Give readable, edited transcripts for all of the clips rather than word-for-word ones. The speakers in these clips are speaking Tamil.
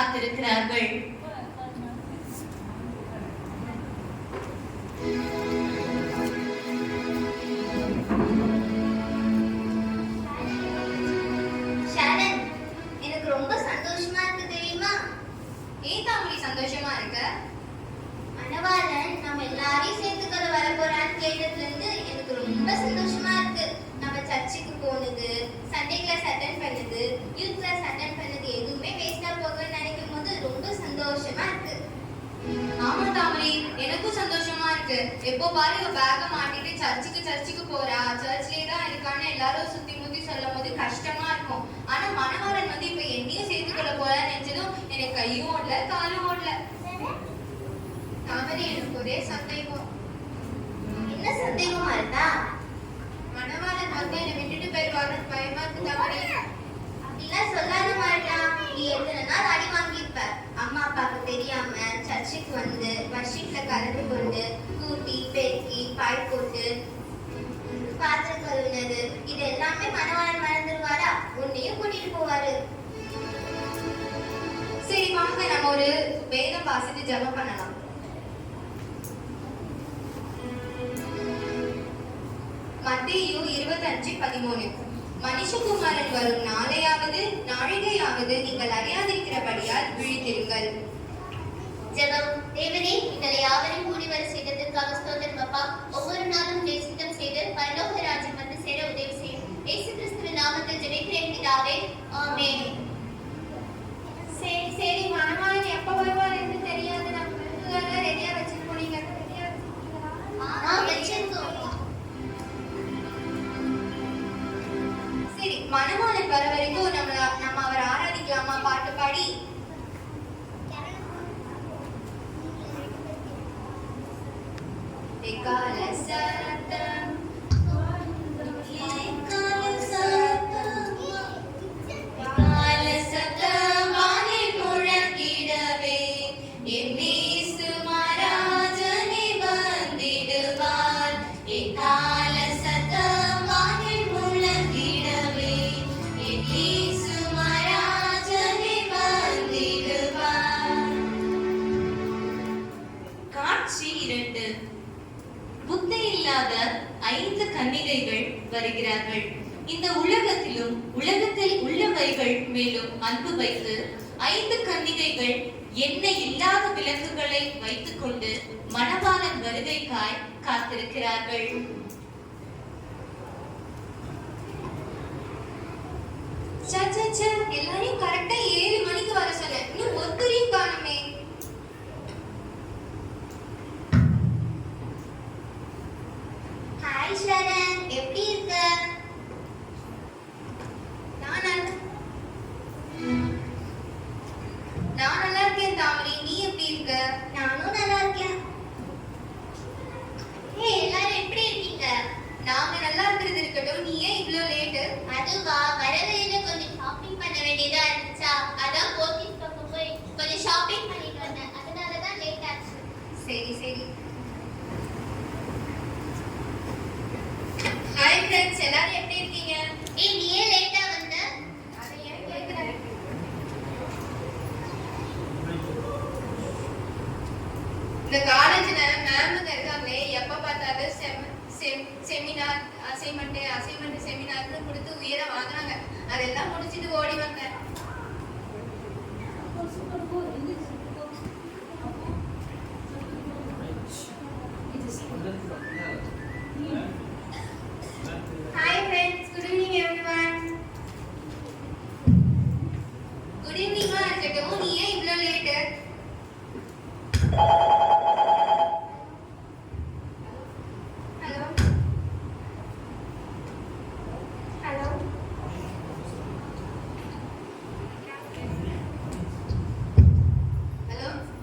காத்திருக்கிறார்கள். எனக்கு ரொம்ப சந்தோஷமா இருக்கு தெரியுமா? ஏன் தாமரை சந்தோஷமா இருக்க? மணவாளன் நம்ம எல்லாரையும் சேர்த்துக்கொள்ள வர போறான்னு கேட்டதுல இருந்து எனக்கு ரொம்ப சந்தோஷமா இருக்கு. நம்ம சர்ச்சுக்கு போனது, சண்டே கிளாஸ் அட்டென்ட் பண்ணது, யூத் கிளாஸ் அட்டென்ட் பண்ணது எதுவுமே வேஸ்டா போகணும்னு நினைக்கும் போது ரொம்ப சந்தோஷமா இருக்கு. ஆமா தாமரை, எனக்கும் சந்தோஷமா இருக்கு. எப்போ பாரு இவ பேக்க மாட்டிட்டு சர்ச்சுக்கு போறா, சர்ச்லயே தான் இருக்கான்னு எல்லாரும் சுத்தி முத்தி சொல்லும் போது கஷ்டமா இருக்கும். ஆனா மணவாளன் வந்து இப்ப என்னையும் சேர்த்துக்கொள்ள போறான்னு நினைச்சதும் எனக்கு கையும் ஓடல காலும் ஓடல. தாமரை, எனக்கு ஒரே சந்தேகம். என்ன சந்தேகமா இருக்கா? மணவாளன் வந்து என்னை விட்டுட்டு போயிருவாருன்னு பயமா இருக்கு தாமரை. அப்படிலாம் சொல்லாத மாட்டா. நீ எத்தனை நாள் அடி வாங்கியிருப்ப. அம்மா அப்பாவுக்கு தெரியாம சர்ச்சுக்கு வந்து வர்ஷிப்ல கலந்து கொண்டு கூட்டி பெருக்கி பாய் போட்டு பாத்திரம் கழுவுனது இது எல்லாமே மணவாளன் மறந்துடுவாரா? உன்னையும் கூட்டிட்டு போவாரு. சரி வாங்க, நம்ம ஒரு வேதம் வாசித்து ஜெபம் பண்ணலாம். மத்தேயு 25:13. மனுஷகுமாரன் வரும் நாழிகையாவது நீங்கள் அறியாதிருக்கிறபடியால் விழித்திருங்கள். ஜெபம். தேவனே, எங்களை யாவரையும் கூடி வர செய்ததற்காக ஸ்தோத்திரம் அப்பா. ஒவ்வொரு நாளும் சித்தம் செய்து பரலோக ராஜ்யம் வந்து சேர உதவி செய்யும். இயேசு கிறிஸ்துவின் நாமத்தில் ஜெபிக்கிறேன் பிதாவே. ஆமென். சரி மணவாளன் எப்ப வருவார் என்று தெரியாது. நம்ம ரெடியா வச்சிருக்கோம். நீங்க ரெடியா வச்சிருக்கோம். சரி, மணவாளன் வர வரைக்கும் நம்ம அவரை ஆராதிக்கலாமா? பாட்டு பாடி. கன்னிகைகள் வருகிறார்கள். இந்த உலகத்திலும் உலகத்தில் உள்ளவைகள் மேலும் அன்பு வைத்து 5 கன்னிகைகள் எண்ணெய் இல்லாத விளக்குகளை வைத்துக் கொண்டு மணவாளன் வருகைக்காய் காத்திருக்கிறார்கள். எல்லாரையும் கரெக்டா 7 மணிக்கு வர சொன்னேன். இன்னும் ஒருத்தரையும் காணுமே. ஹாய் ஷரண், எப்படி இருக்க? நான் நல்லா இருக்கேன் தாமரை, நீ எப்படி இருக்க? நானும் நல்லா இருக்கேன். எல்லாரும் எப்படி இருக்கீங்க? நாங்க நல்லா இருக்கிறது இருக்கட்டும், நீ ஏன் இவ்ளோ லேட்? அதுவா, வர வழியில கொஞ்சம் ஷாப்பிங் பண்ண வேண்டியதா இருந்துச்சா, அதான் போத்தீஸ் பக்கம் போய் கொஞ்சம் ஷாப்பிங் பண்ணிட்டு வந்தேன். அதனாலதான் லேட் ஆச்சு. சரி. ஹாய் ஃப்ரெண்ட்ஸ், எல்லாரும் எப்படி இருக்கீங்க? நீ ஏன் லேட்டா வந்த? அதை ஏன் கேக்குற? இந்த காலேஜ்ல மேமுங்க இருக்காங்களே, எப்ப பார்த்தாலும் செமினார் அசைன்மெண்ட் செமினார்னு கொடுத்து உயிரை வாங்குறாங்க. அதெல்லாம் முடிச்சிட்டு ஓடி வந்தேன். Hi friends, good evening everyone. Good ஈவினிங்கா இருக்கட்டும், நீ ஏன் இவ்ளோ லேட்?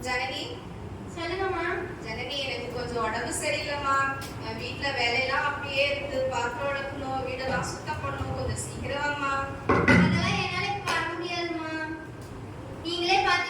ஜனனி, சொல்லுங்கம்மா. ஜனனி, எனக்கு கொஞ்சம் உடம்பு சரியில்லைம்மா. வீட்டுல வேலையெல்லாம் அப்படியே இருக்கு. பாத்திரம் உடக்கணும், வீடெல்லாம் சுத்தம் பண்ணணும். கொஞ்சம் சீக்கிரம் வாம்மா. அதெல்லாம் என்னால வர முடியாதுமா. நீங்களே பார்த்து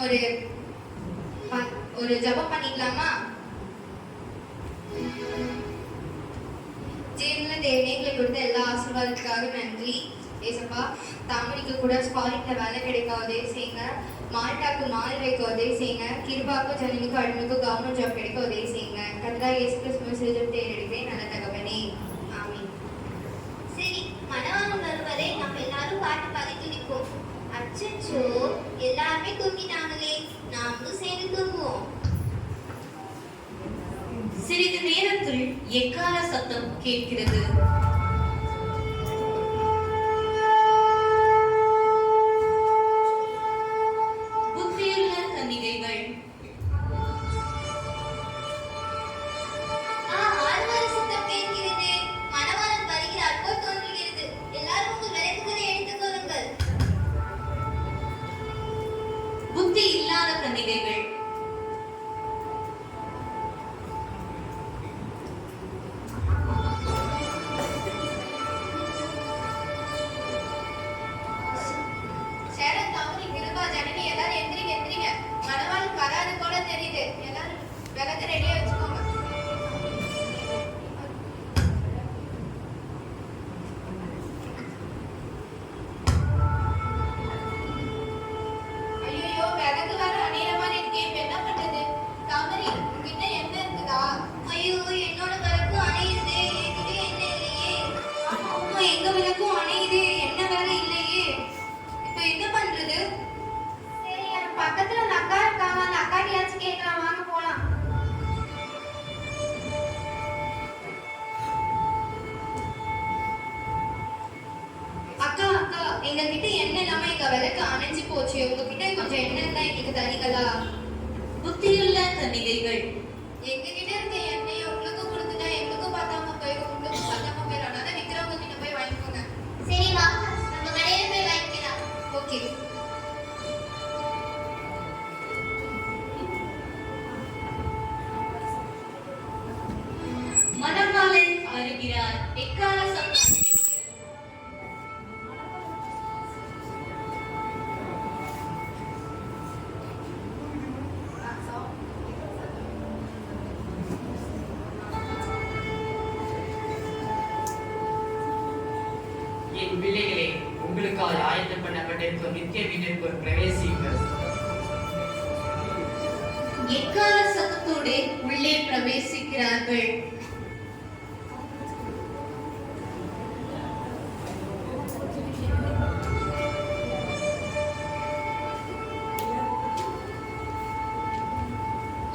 ஒரு ஒரு ஜெபம் பண்ணிக்கலாமா? ஜீவன தேவனே, எங்களுக்கு கொடுத்த எல்லா ஆசீர்வாதத்துக்காக நன்றி ஏசப்பா. தாமரைக்கு கூட ஸ்காலர்ல வேலை கிடைக்க உதவி செய்யுங்க. மால்டாக்கு மால் வைக்க உதவி செய்யுங்க. கிருபாக்கும் ஜனனிக்கும் அடிமைக்கும் கவர்மெண்ட் ஜாப் கிடைக்க உதவி செய்யுங்க. கர்த்தா இயேசு கிறிஸ்துவின் சிறுஜம் தேர்ந்தெடுப்பேன் நல்ல தகவனே, ஆமென். சரி, மணவாளன் வருவரை நம்ம எல்லாரும் பாட்டு பாடிட்டு நிற்போம். அச்சச்சோ, எல்லாருமே தூங்கிட்டாங்களே, நாமளும் சேர்ந்து தூங்குவோம். சிறிது நேரத்தில் எக்கால சத்தம் கேட்கிறது. புத்தியுள்ள கன்னிகைகள், ஆழ்வார் சத்தம் கேட்கிறது. மணவாளன் வருகிறார் போல் தோன்றுகிறது. எல்லாரும் உங்கள் விளக்குகளை எடுத்துக் கொள்ளுங்கள். புத்தி இல்லாத கன்னிகைகள், சேரன், தாமரை, கிருபா, ஜனனி எல்லாரும் எந்திரிங்க எந்திரிங்க. மணவாளன் வராது போல தெரியுது. எல்லாரும் விளக்கு ரெடியா வச்சுக்கோங்க. ஐயோ, விளக்கு வர அநேரமா இருக்கே, இப்ப என்ன பண்றது? தாமரை, உங்ககிட்ட என்ன இருக்குதா? ஐயோ, என்னோட விளக்கு அணையுது. என்கிட்ட என்ன இல்லையே. ஆமா, எங்க விளக்கும் அணையுது, என்ன வேற இல்லையே. இப்ப என்ன பண்றது? சரி, என் பக்கத்துல அந்த அக்கா இருக்காங்க, அந்த அக்காட்டியாச்சும் கேட்கலாம், வாங்க போலாம். அக்கா அக்கா, எங்க கிட்ட எண்ணெய் இல்லாம எங்க விளக்கு அணைஞ்சு போச்சு. உங்ககிட்ட கொஞ்சம் எண்ணெய் இருந்தா எங்களுக்கு தரீங்களா? புத்தியுள்ள கன்னிகைகள், எங்க கிட்ட இருக்க எண்ணெய் உங்களுக்கு கொடுத்துட்டா எங்களுக்கும் பார்த்தாம போயிடும், உங்களுக்கும் பார்த்தாம போயிடும். அதனால விக்கிறவங்க கிட்ட போய் வாங்கிக்கோங்க. சரி வா, நம்ம கடையில போய் வாங்கிக்கலாம். ஓகே. மணவாளன் வருகிறார். எக்கால சத்தம் கேட்கிறது. என் பிள்ளைகளே, உங்களுக்காக ஆயத்தம் பண்ணப்பட்டிருக்கும் நித்திய வீட்டிற்குள் பிரவேசியுங்கள். எக்கால சத்தத்தோடு உள்ளே பிரவேசிக்கிறார்கள்.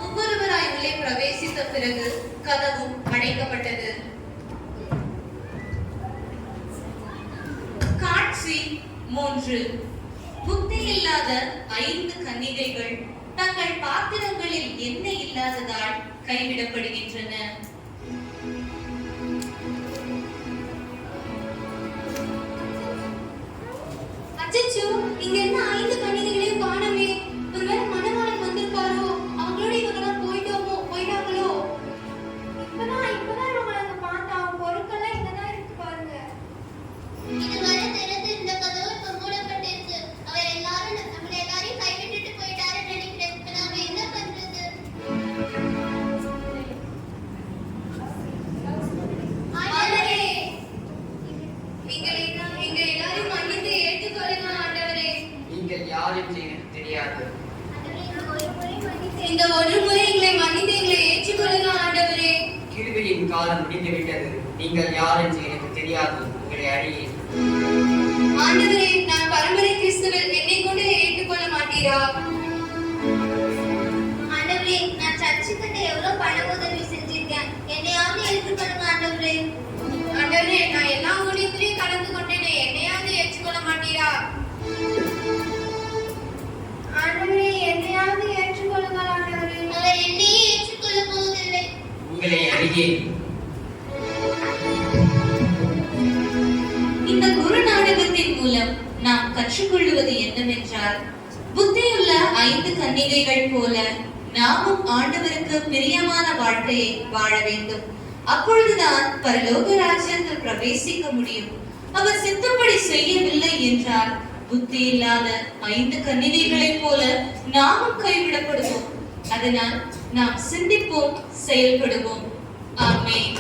ஒவ்வொருவராய் உள்ளே பிரவேசித்த பிறகு கதவும் அடைக்கப்பட்டது. காட்சி 3. புத்தி இல்லாத 5 கன்னிகைகள் தங்கள் பாத்திரங்களில் எண்ணெய் இல்லாததால் கைவிடப்படுகின்றன. அச்சச்சோ, இங்க என்ன 5 கன்னிகைகளையும் காணோமே. ஒருவேளை மணவாளன் வந்திருப்பாரோ, அவங்களோட இவங்கெல்லாம் போயிட்டாங்களோ. இப்பதான் இவங்களை அங்க பார்த்தா, பொருட்கள்லாம் இங்கதான் இருக்கு பாருங்க. இதுவரை திறந்திருந்த கதவு இப்ப மூடப்பட்டிருக்கு. அவர் நம்மள எல்லாரையும் கைவிட்டுட்டு போயிட்டாருன்னு நினைக்கிறேன். இப்ப நாம என்ன பண்றது? ஆண்டவரே, எங்க எல்லாரையும் மன்னித்து ஏற்றுக்கொள்ளுங்க ஆண்டவரே. நீங்கள் யார் என்று எனக்கு தெரியாது. இந்த ஒரு முறை எங்களை மன்னித்து எங்களை ஏற்றுக்கொள்ளுங்க ஆண்டவரே. கிருபையின் காலம் முடிந்துவிட்டது. நீங்கள் யார் என்று எனக்கு தெரியாது. உங்களை அறியேன். ஆண்டவரே, நான் பரம்பரை கிறிஸ்துவில் என்னை கொண்டு ஏற்றுக்கொள்ள மாட்டீரா? ஆண்டவரே, நான் சர்ச்சுக்கிட்ட எவ்வளவு பண உதவி செஞ்சிருக்கேன். என்னையாவது ஏற்றுக்கொள்ளுங்க ஆண்டவரே. ஆண்டவரே, நான் எல்லா ஊழியத்திலையும் கலந்து கொண்டேனே, என்னையாவது ஏற்றுக்கொள்ள மாட்டீரா? ஆண்டவரே, என்னையாவது ஏற்றுக்கொள்ளுங்க ஆண்டவரே. அவர் என்னையே ஏற்றுக்கொள்ள போவதில்லை. உங்களை அறியேன். இந்த குரு நாடகத்தின் மூலம் நாம் கற்றுக்கொள்வது என்னவென்றால், புத்தியுள்ள 5 கன்னிகைகள் போல நாமும் ஆண்டவருக்கு பிரியமான வாழ்க்கையை வாழ வேண்டும். அப்பொழுதுதான் பரலோக ராஜ்யத்தில் பிரவேசிக்க முடியும். அவர் சித்தப்படி செய்யவில்லை என்றால் புத்தி இல்லாத 5 கன்னிகைகளைப் போல நாமும் கைவிடப்படுவோம். அதனால் நாம் சிந்திப்போம், செயல்படுவோம். ஆமென்.